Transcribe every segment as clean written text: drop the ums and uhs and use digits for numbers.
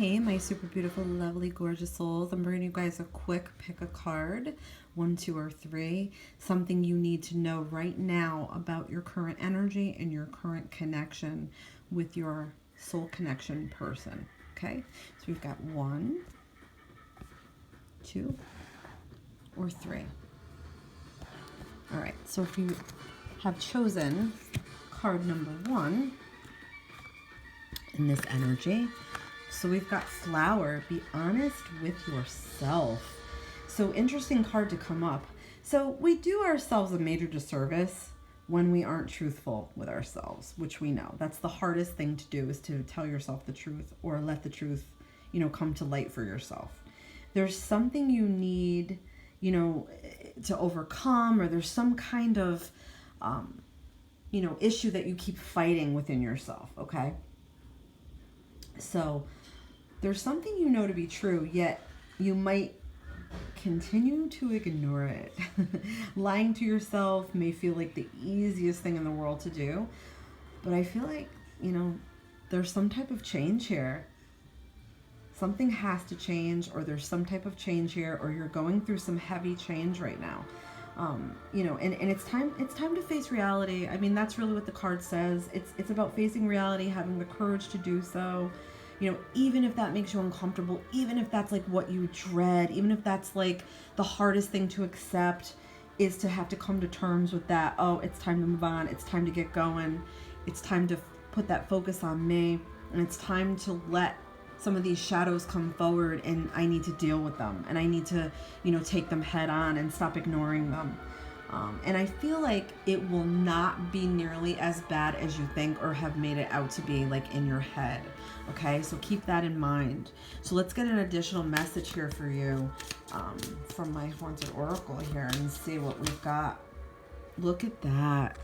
Hey, my super beautiful, lovely, gorgeous souls. I'm bringing you guys a quick pick a card, 1, 2, or 3. Something you need to know right now about your current energy and your current connection with your soul connection person. Okay, so we've got 1, 2, or 3. All right, so if you have chosen card number 1 in this energy, so we've got flower. Be honest with yourself. So interesting card to come up. So we do ourselves a major disservice when we aren't truthful with ourselves, which we know. That's the hardest thing to do, is to tell yourself the truth or let the truth, come to light for yourself. There's something you need, to overcome, or there's some kind of, issue that you keep fighting within yourself, okay? So there's something to be true, yet you might continue to ignore it. Lying to yourself may feel like the easiest thing in the world to do, but I feel like, there's some type of change here. Something has to change, or there's some type of change here, or you're going through some heavy change right now. And it's time to face reality. I mean, that's really what the card says. It's about facing reality, having the courage to do so. Even if that makes you uncomfortable, even if that's like what you dread, even if that's like the hardest thing to accept, is to have to come to terms with that. Oh, it's time to move on. It's time to get going. It's time to put that focus on me. And it's time to let some of these shadows come forward, and I need to deal with them. And I need to, take them head on and stop ignoring them. And I feel like it will not be nearly as bad as you think or have made it out to be, like in your head. Okay, so keep that in mind. So let's get an additional message here for you from my Haunted Oracle here and see what we've got. Look at that.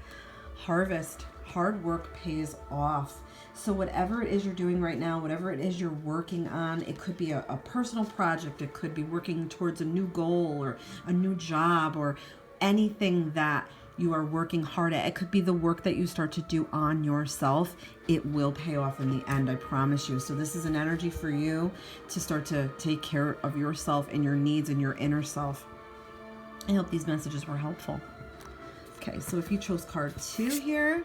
Harvest. Hard work pays off. So whatever it is you're doing right now, whatever it is you're working on, it could be a personal project. It could be working towards a new goal or a new job or anything that you are working hard at. It could be the work that you start to do on yourself. It will pay off in the end, I promise you. So this is an energy for you to start to take care of yourself and your needs and your inner self. I hope these messages were helpful. Okay, so if you chose card 2 here,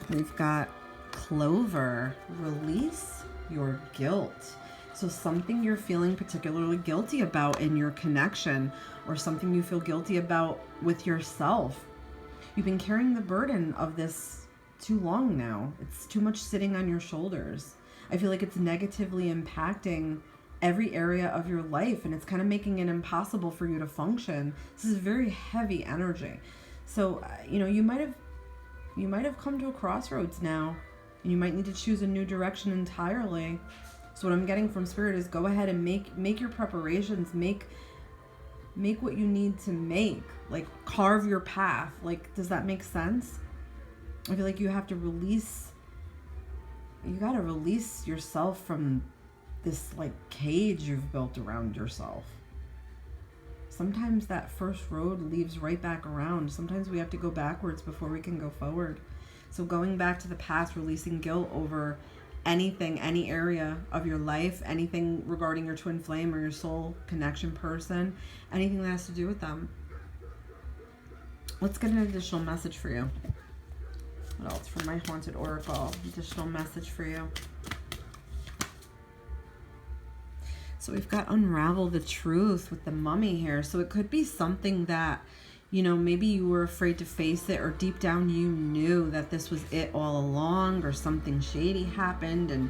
we've got Clover. Release your guilt. So something you're feeling particularly guilty about in your connection, or something you feel guilty about with yourself. You've been carrying the burden of this too long now. It's too much sitting on your shoulders. I feel like it's negatively impacting every area of your life, and it's kind of making it impossible for you to function. This is very heavy energy. So, you might have come to a crossroads now, and you might need to choose a new direction entirely. So what I'm getting from Spirit is go ahead and make your preparations, make what you need to make, like carve your path. Like, does that make sense? I feel like you have to release yourself from this like cage you've built around yourself. Sometimes that first road leads right back around. Sometimes we have to go backwards before we can go forward. So going back to the past, releasing guilt over anything, any area of your life, anything regarding your twin flame or your soul connection person, anything that has to do with them. Let's get an additional message for you. What else from my Haunted Oracle? Additional message for you. So we've got unravel the truth with the mummy here. So it could be something that, maybe you were afraid to face it, or deep down you knew that this was it all along, or something shady happened and,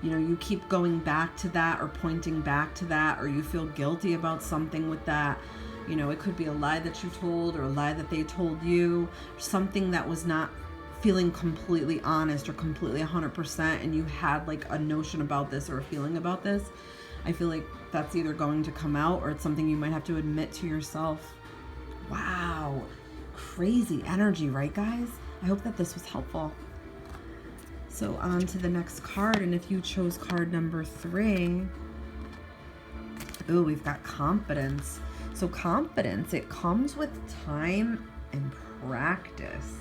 you keep going back to that or pointing back to that, or you feel guilty about something with that. It could be a lie that you told, or a lie that they told you, something that was not feeling completely honest or completely 100%, and you had like a notion about this or a feeling about this. I feel like that's either going to come out, or it's something you might have to admit to yourself. Wow, crazy energy, right guys? I hope that this was helpful. So on to the next card, and if you chose card number 3, we've got confidence. So confidence, it comes with time and practice.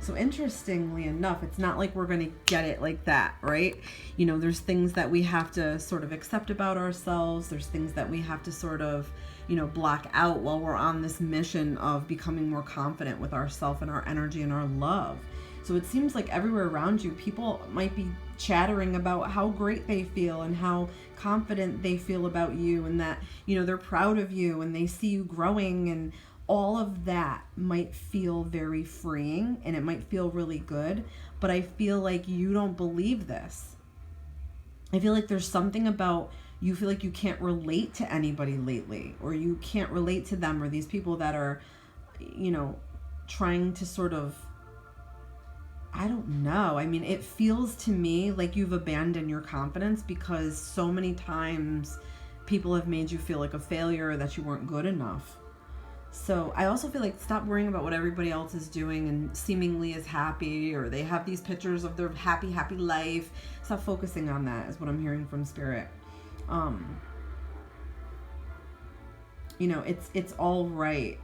So interestingly enough, it's not like we're going to get it like that, right? You know, there's things that we have to sort of accept about ourselves. There's things that we have to sort of, you know, block out while we're on this mission of becoming more confident with ourselves and our energy and our love. So it seems like everywhere around you, people might be chattering about how great they feel and how confident they feel about you, and that, you know, they're proud of you and they see you growing, and all of that might feel very freeing and it might feel really good. But I feel like you don't believe this. I feel like there's something about you feel like you can't relate to anybody lately, or you can't relate to them, or these people that are, you know, trying to sort of, I don't know. I mean, it feels to me like you've abandoned your confidence because so many times people have made you feel like a failure, or that you weren't good enough. So I also feel like stop worrying about what everybody else is doing and seemingly is happy, or they have these pictures of their happy life. Stop focusing on that is what I'm hearing from Spirit. You know, it's all right.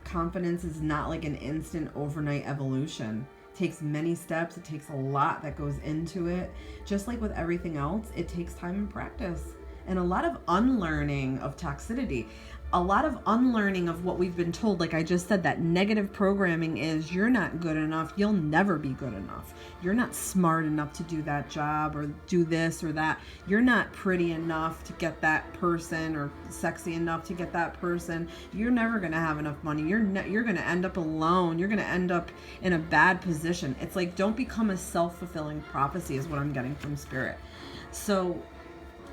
Confidence is not like an instant overnight evolution. It takes many steps. It takes a lot that goes into it. Just like with everything else, it takes time and practice and a lot of unlearning of toxicity. A lot of unlearning of what we've been told. Like I just said, that negative programming is you're not good enough. You'll never be good enough. You're not smart enough to do that job or do this or that. You're not pretty enough to get that person, or sexy enough to get that person. You're never going to have enough money. You're going to end up alone. You're going to end up in a bad position. It's like, don't become a self-fulfilling prophecy is what I'm getting from Spirit. So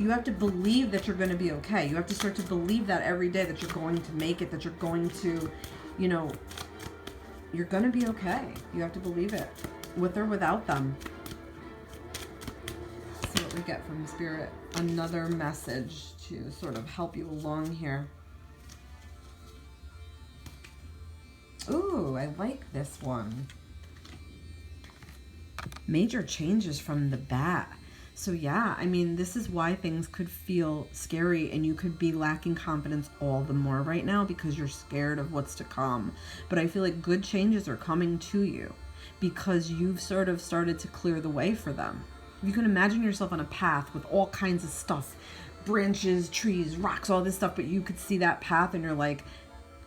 you have to believe that you're going to be okay. You have to start to believe that every day, that you're going to make it, that you're going to, you know, you're going to be okay. You have to believe it, with or without them. So what we get from Spirit, another message to sort of help you along here. Ooh, I like this one. Major changes from the bat. So yeah, I mean, this is why things could feel scary, and you could be lacking confidence all the more right now because you're scared of what's to come. But I feel like good changes are coming to you because you've sort of started to clear the way for them. You can imagine yourself on a path with all kinds of stuff, branches, trees, rocks, all this stuff, but you could see that path and you're like,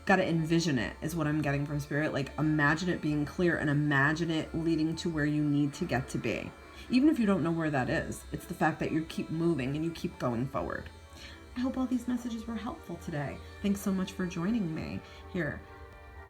gotta envision it is what I'm getting from Spirit. Like, imagine it being clear and imagine it leading to where you need to get to be. Even if you don't know where that is, it's the fact that you keep moving and you keep going forward. I hope all these messages were helpful today. Thanks so much for joining me here